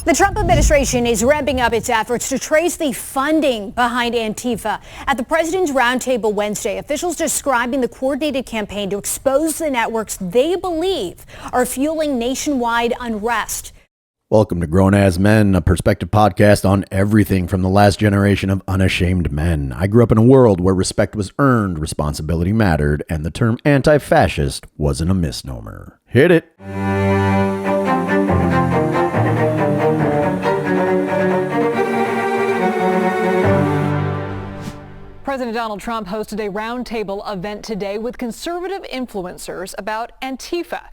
The Trump administration is ramping up its efforts to trace the funding behind Antifa. At the president's roundtable Wednesday, officials describing the coordinated campaign to expose the networks they believe are fueling nationwide unrest. Welcome to Grown As Men, a perspective podcast on everything from the last generation of unashamed men. I grew up in a world where respect was earned, responsibility mattered, and the term anti-fascist wasn't a misnomer. Hit it. President Donald Trump hosted a roundtable event today with conservative influencers about Antifa.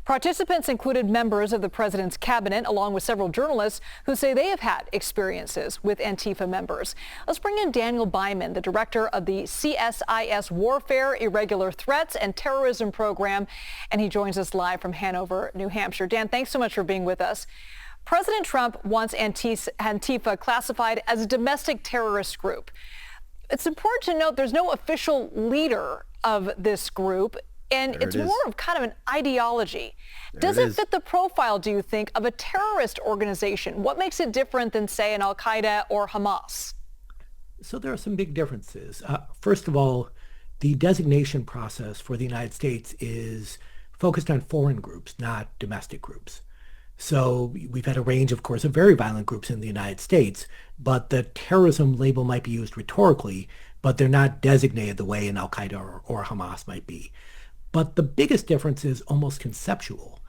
Participants included members of the president's cabinet, along with several journalists who say they have had experiences with Antifa members. Let's bring in Daniel Byman, the director of the CSIS Warfare, Irregular Threats, and Terrorism program, and he joins us live from Hanover, New Hampshire. Dan, thanks so much for being with us. President Trump wants Antifa classified as a domestic terrorist group. It's important to note there's no official leader of this group, and it's more of kind of an ideology. Does it fit the profile, do you think, of a terrorist organization? What makes it different than, say, an Al-Qaeda or Hamas? So there are some big differences. First of all, the designation process for the United States is focused on foreign groups, not domestic groups. So we've had a range, of course, of very violent groups in the United States, but the terrorism label might be used rhetorically, but they're not designated the way an Al-Qaeda or Hamas might be. But the biggest difference is almost conceptual.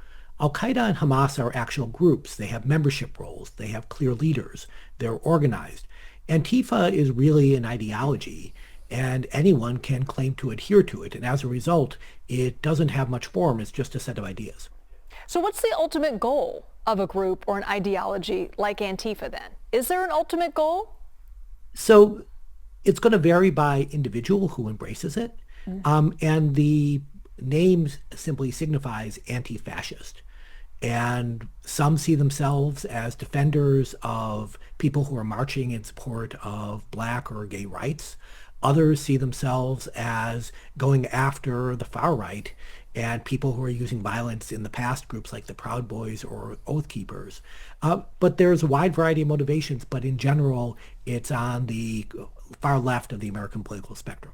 Al-Qaeda and Hamas are actual groups. They have membership roles. They have clear leaders. They're organized. Antifa is really an ideology, and anyone can claim to adhere to it. And as a result, it doesn't have much form. It's just a set of ideas. So what's the ultimate goal of a group or an ideology like Antifa then? Is there an ultimate goal? So it's going to vary by individual who embraces it. And the name simply signifies anti-fascist. And some see themselves as defenders of people who are marching in support of black or gay rights. Others see themselves as going after the far right and people who are using violence in the past, groups like the Proud Boys or Oath Keepers. But there's a wide variety of motivations, but in general, it's on the far left of the American political spectrum.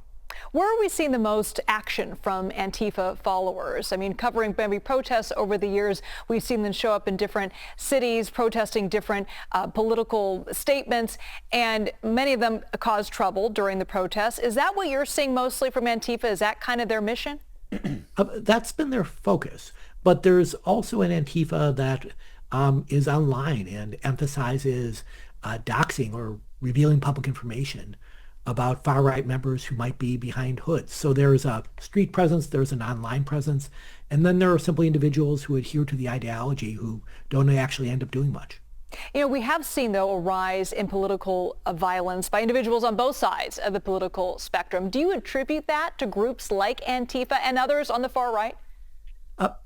Where are we seeing the most action from Antifa followers? I mean, covering maybe protests over the years, we've seen them show up in different cities, protesting different political statements, and many of them cause trouble during the protests. Is that what you're seeing mostly from Antifa? Is that kind of their mission? That's been their focus. But there's also an Antifa that is online and emphasizes doxing or revealing public information about far-right members who might be behind hoods. So there's a street presence, there's an online presence, and then there are simply individuals who adhere to the ideology who don't actually end up doing much. You know, we have seen, though, a rise in political violence by individuals on both sides of the political spectrum. Do you attribute that to groups like Antifa and others on the far right?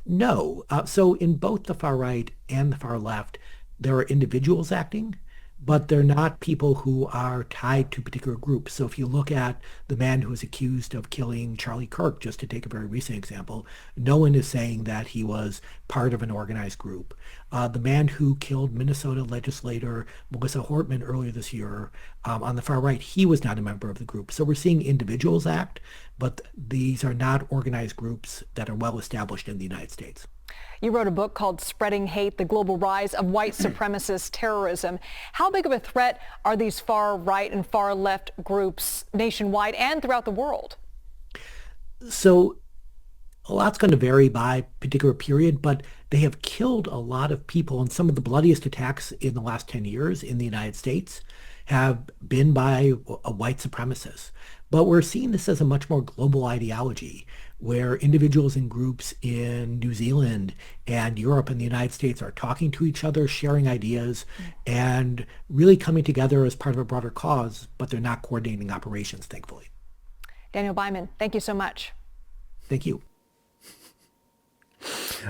No. So in both the far right and the far left, there are individuals acting, but they're not people who are tied to particular groups. So if you look at the man who was accused of killing Charlie Kirk, just to take a very recent example, no one is saying that he was part of an organized group. The man who killed Minnesota legislator Melissa Hortman earlier this year on the far right, he was not a member of the group. So we're seeing individuals act, but these are not organized groups that are well established in the United States. You wrote a book called Spreading Hate, the Global Rise of White Supremacist Terrorism. How big of a threat are these far right and far left groups nationwide and throughout the world? So a lot's going to vary by particular period, but they have killed a lot of people, and some of the bloodiest attacks in the last 10 years in the United States have been by a white supremacist. But we're seeing this as a much more global ideology, where individuals and groups in New Zealand and Europe and the United States are talking to each other, sharing ideas, and really coming together as part of a broader cause, but they're not coordinating operations, thankfully. Daniel Byman, thank you so much. Thank you.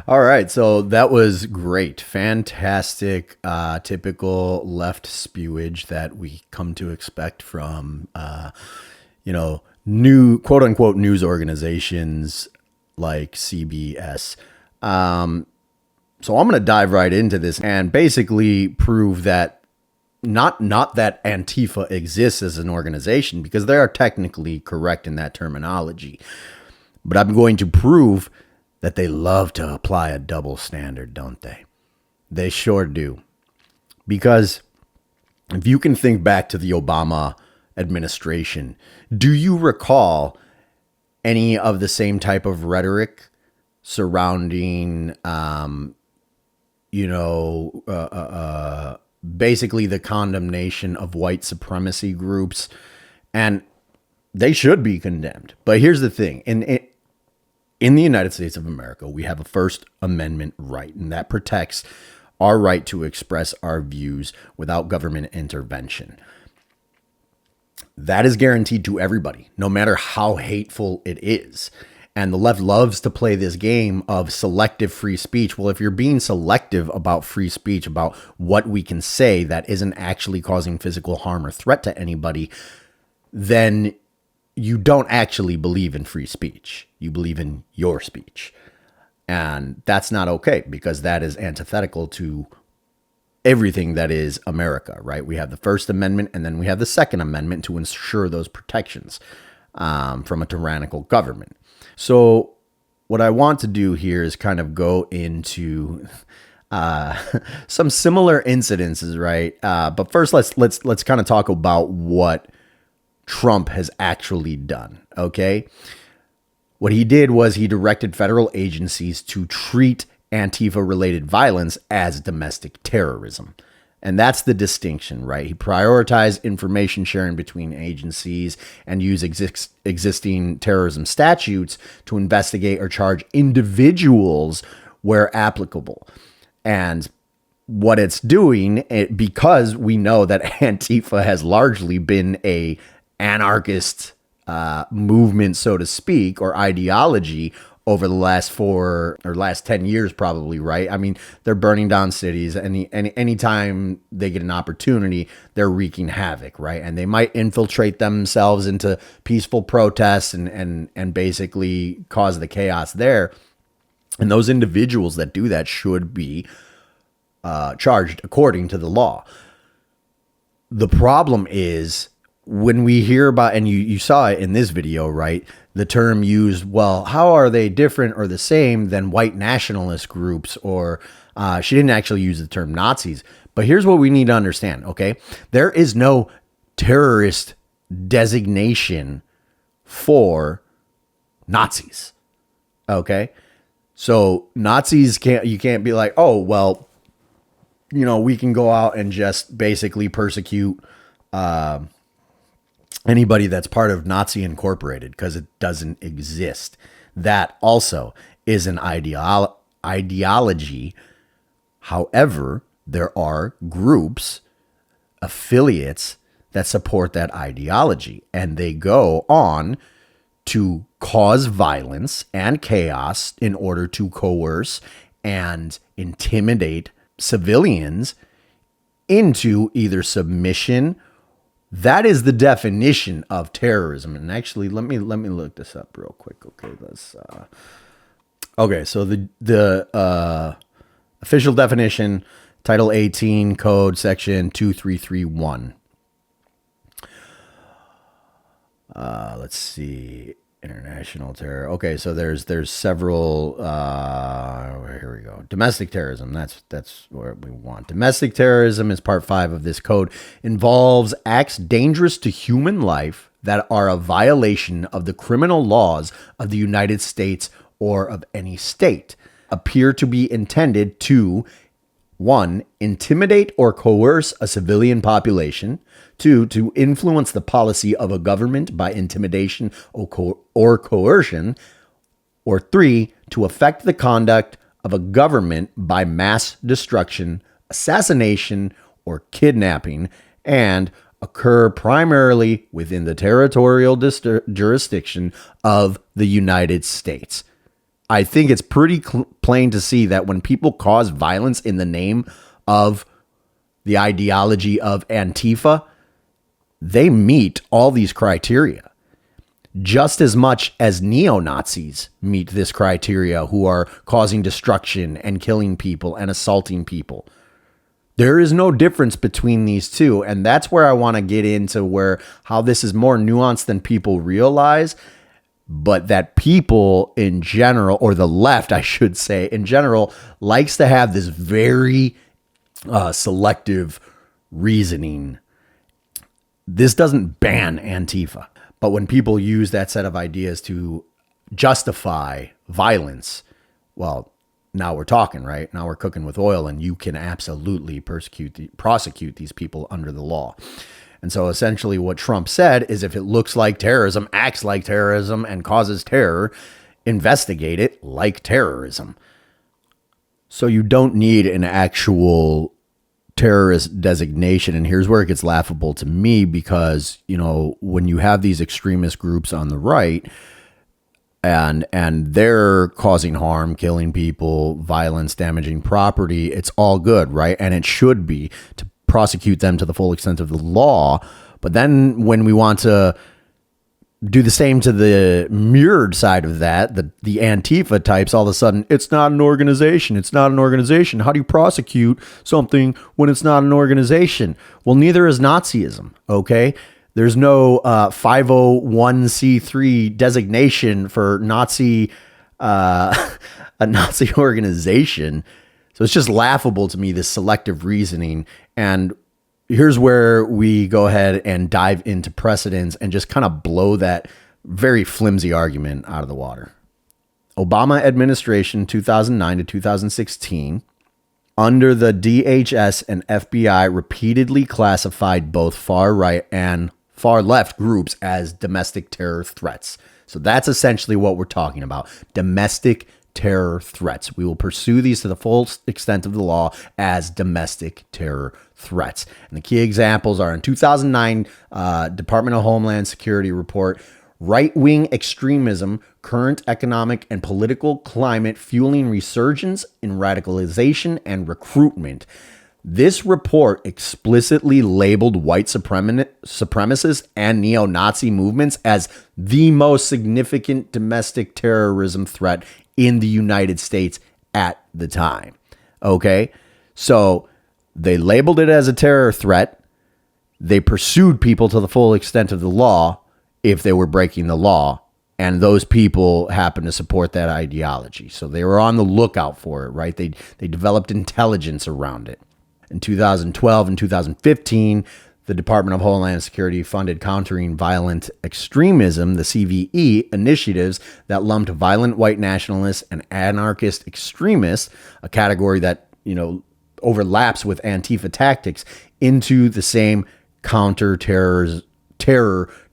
All right, so that was great. Fantastic, typical left spewage that we come to expect from, new quote unquote news organizations like CBS. So I'm going to dive right into this and basically prove that not that Antifa exists as an organization, because they are technically correct in that terminology. But I'm going to prove that they love to apply a double standard, don't they? They sure do. Because if you can think back to the Obama administration, do you recall any of the same type of rhetoric surrounding, basically the condemnation of white supremacy groups? And they should be condemned. But here's the thing. In the United States of America, we have a First Amendment right, and that protects our right to express our views without government intervention. That is guaranteed to everybody, no matter how hateful it is. And the left loves to play this game of selective free speech. Well, if you're being selective about free speech, about what we can say that isn't actually causing physical harm or threat to anybody, then you don't actually believe in free speech. You believe in your speech. And that's not okay, because that is antithetical to everything that is America, right? We have the First Amendment, and then we have the Second Amendment to ensure those protections from a tyrannical government. So what I want to do here is kind of go into some similar incidences, right? But first, let's kind of talk about what Trump has actually done, okay? What he did was he directed federal agencies to treat Antifa-related violence as domestic terrorism. And that's the distinction, right? He prioritized information sharing between agencies and used existing terrorism statutes to investigate or charge individuals where applicable. And what it's doing, because we know that Antifa has largely been a anarchist movement, so to speak, or ideology over the last 10 years, probably, right? I mean, they're burning down cities. Anytime they get an opportunity, they're wreaking havoc, right? And they might infiltrate themselves into peaceful protests and basically cause the chaos there. And those individuals that do that should be charged according to the law. The problem is, when we hear about, and you saw it in this video, right? The term used, well, how are they different or the same than white nationalist groups? Or she didn't actually use the term Nazis. But here's what we need to understand, okay? There is no terrorist designation for Nazis, okay? So Nazis you can't be like, oh, well, we can go out and just basically persecute anybody that's part of Nazi Incorporated, because it doesn't exist. That also is an ideology. However, there are groups, affiliates that support that ideology, and they go on to cause violence and chaos in order to coerce and intimidate civilians into either submission. That is the definition of terrorism. And actually, let me look this up real quick. Okay, so the official definition, Title 18, Code Section 2331. Let's see. International terror. Okay, so there's several. Here we go. Domestic terrorism. That's what we want. Domestic terrorism is part 5 of this code. Involves acts dangerous to human life that are a violation of the criminal laws of the United States or of any state. Appear to be intended to 1. Intimidate or coerce a civilian population. 2. To influence the policy of a government by intimidation or coercion. Or 3. To affect the conduct of a government by mass destruction, assassination, or kidnapping, and occur primarily within the territorial jurisdiction of the United States. I think it's pretty plain to see that when people cause violence in the name of the ideology of Antifa, they meet all these criteria. just as much as neo-Nazis meet this criteria, who are causing destruction and killing people and assaulting people. There is no difference between these two. And that's where I want to get into how this is more nuanced than people realize, but that people in general, or the left, I should say, in general, likes to have this very selective reasoning. This doesn't ban Antifa, but when people use that set of ideas to justify violence, well, now we're talking, right? Now we're cooking with oil, and you can absolutely prosecute these people under the law. And so essentially what Trump said is, if it looks like terrorism, acts like terrorism, and causes terror, investigate it like terrorism. So you don't need an actual terrorist designation. And here's where it gets laughable to me, because, when you have these extremist groups on the right, and they're causing harm, killing people, violence, damaging property, it's all good, right? And it should be to prosecute them to the full extent of the law. But then when we want to do the same to the mirrored side of that, the Antifa types, all of a sudden, it's not an organization. It's not an organization. How do you prosecute something when it's not an organization? Well, neither is Nazism, okay? There's no 501c3 designation for Nazi, a Nazi organization. So it's just laughable to me, this selective reasoning. And here's where we go ahead and dive into precedents and just kind of blow that very flimsy argument out of the water. Obama administration, 2009 to 2016, under the DHS and FBI, repeatedly classified both far right and far left groups as domestic terror threats. So that's essentially what we're talking about. Domestic terror threats. We will pursue these to the full extent of the law as domestic terror threats. And the key examples are in 2009 Department of Homeland Security report, right-wing extremism, current economic and political climate fueling resurgence in radicalization and recruitment. This report explicitly labeled white supremacist and neo-Nazi movements as the most significant domestic terrorism threat in the United States at the time. Okay? So they labeled it as a terror threat. They pursued people to the full extent of the law if they were breaking the law. And those people happened to support that ideology. So they were on the lookout for it, right? They developed intelligence around it. In 2012 and 2015, the Department of Homeland Security funded Countering Violent Extremism, the CVE, initiatives that lumped violent white nationalists and anarchist extremists, a category that, overlaps with Antifa tactics, into the same terror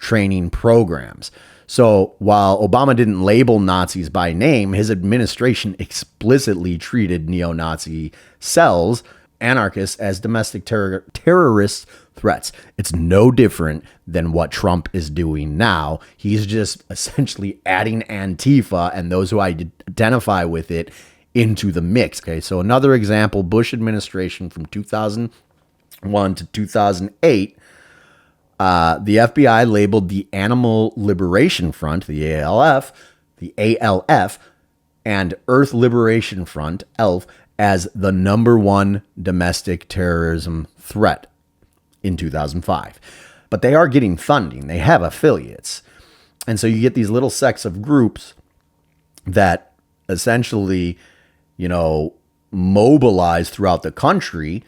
training programs. So while Obama didn't label Nazis by name, his administration explicitly treated neo-Nazi cells, anarchists, as domestic terrorist threats. It's no different than what Trump is doing now. He's just essentially adding Antifa and those who identify with it into the mix. Okay, so another example, Bush administration from 2001 to 2008, the FBI labeled the Animal Liberation Front, the ALF, and Earth Liberation Front, ELF, as the number one domestic terrorism threat in 2005. But they are getting funding. They have affiliates. And so you get these little sects of groups that essentially, mobilize throughout the country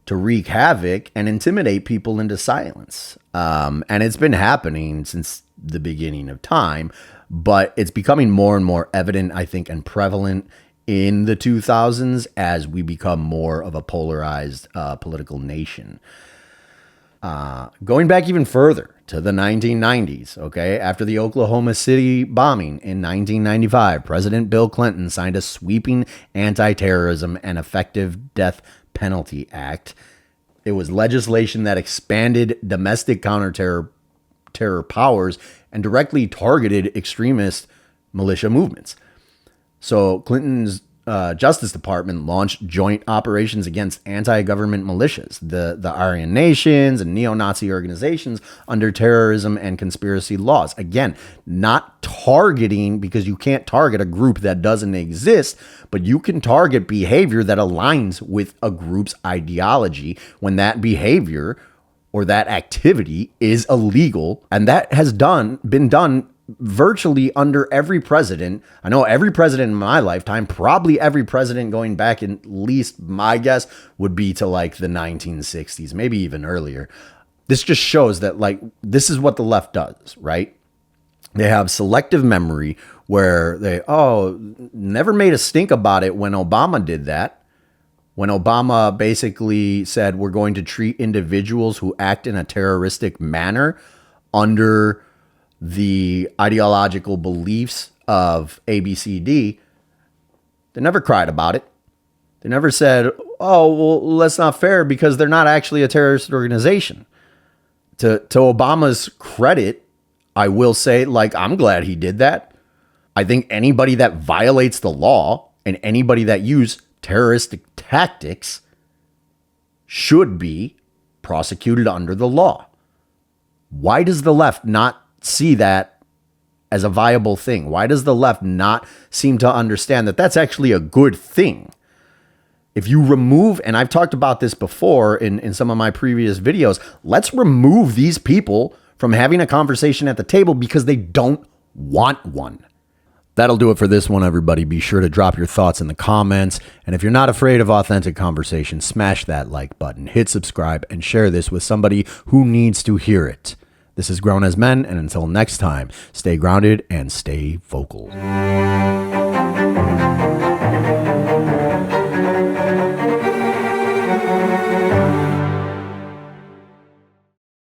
to wreak havoc and intimidate people into silence. And it's been happening since the beginning of time, but it's becoming more and more evident, I think, and prevalent in the 2000s as we become more of a polarized political nation. Going back even further to the 1990s, okay, after the Oklahoma City bombing in 1995, President Bill Clinton signed a sweeping anti-terrorism and effective death penalty act. It was legislation that expanded domestic counterterror powers and directly targeted extremist militia movements. So Clinton's Justice Department launched joint operations against anti-government militias, the Aryan nations and neo-Nazi organizations under terrorism and conspiracy laws. Again, not targeting, because you can't target a group that doesn't exist, but you can target behavior that aligns with a group's ideology when that behavior or that activity is illegal. And that has been done virtually under every president. I know every president in my lifetime, probably every president going back, at least my guess would be to like the 1960s, maybe even earlier. This just shows that like, this is what the left does, right? They have selective memory where they, never made a stink about it when Obama did that. When Obama basically said, we're going to treat individuals who act in a terroristic manner under the ideological beliefs of ABCD, they never cried about it. They never said, oh, well, that's not fair because they're not actually a terrorist organization. To Obama's credit, I will say, like, I'm glad he did that. I think anybody that violates the law and anybody that uses terroristic tactics should be prosecuted under the law. Why does the left not see that as a viable thing? Why does the left not seem to understand that that's actually a good thing? If you remove, and I've talked about this before in some of my previous videos, let's remove these people from having a conversation at the table because they don't want one. That'll do it for this one, everybody. Be sure to drop your thoughts in the comments. And if you're not afraid of authentic conversation, smash that like button, hit subscribe, and share this with somebody who needs to hear it. This is Grown as Men, and until next time, stay grounded and stay vocal.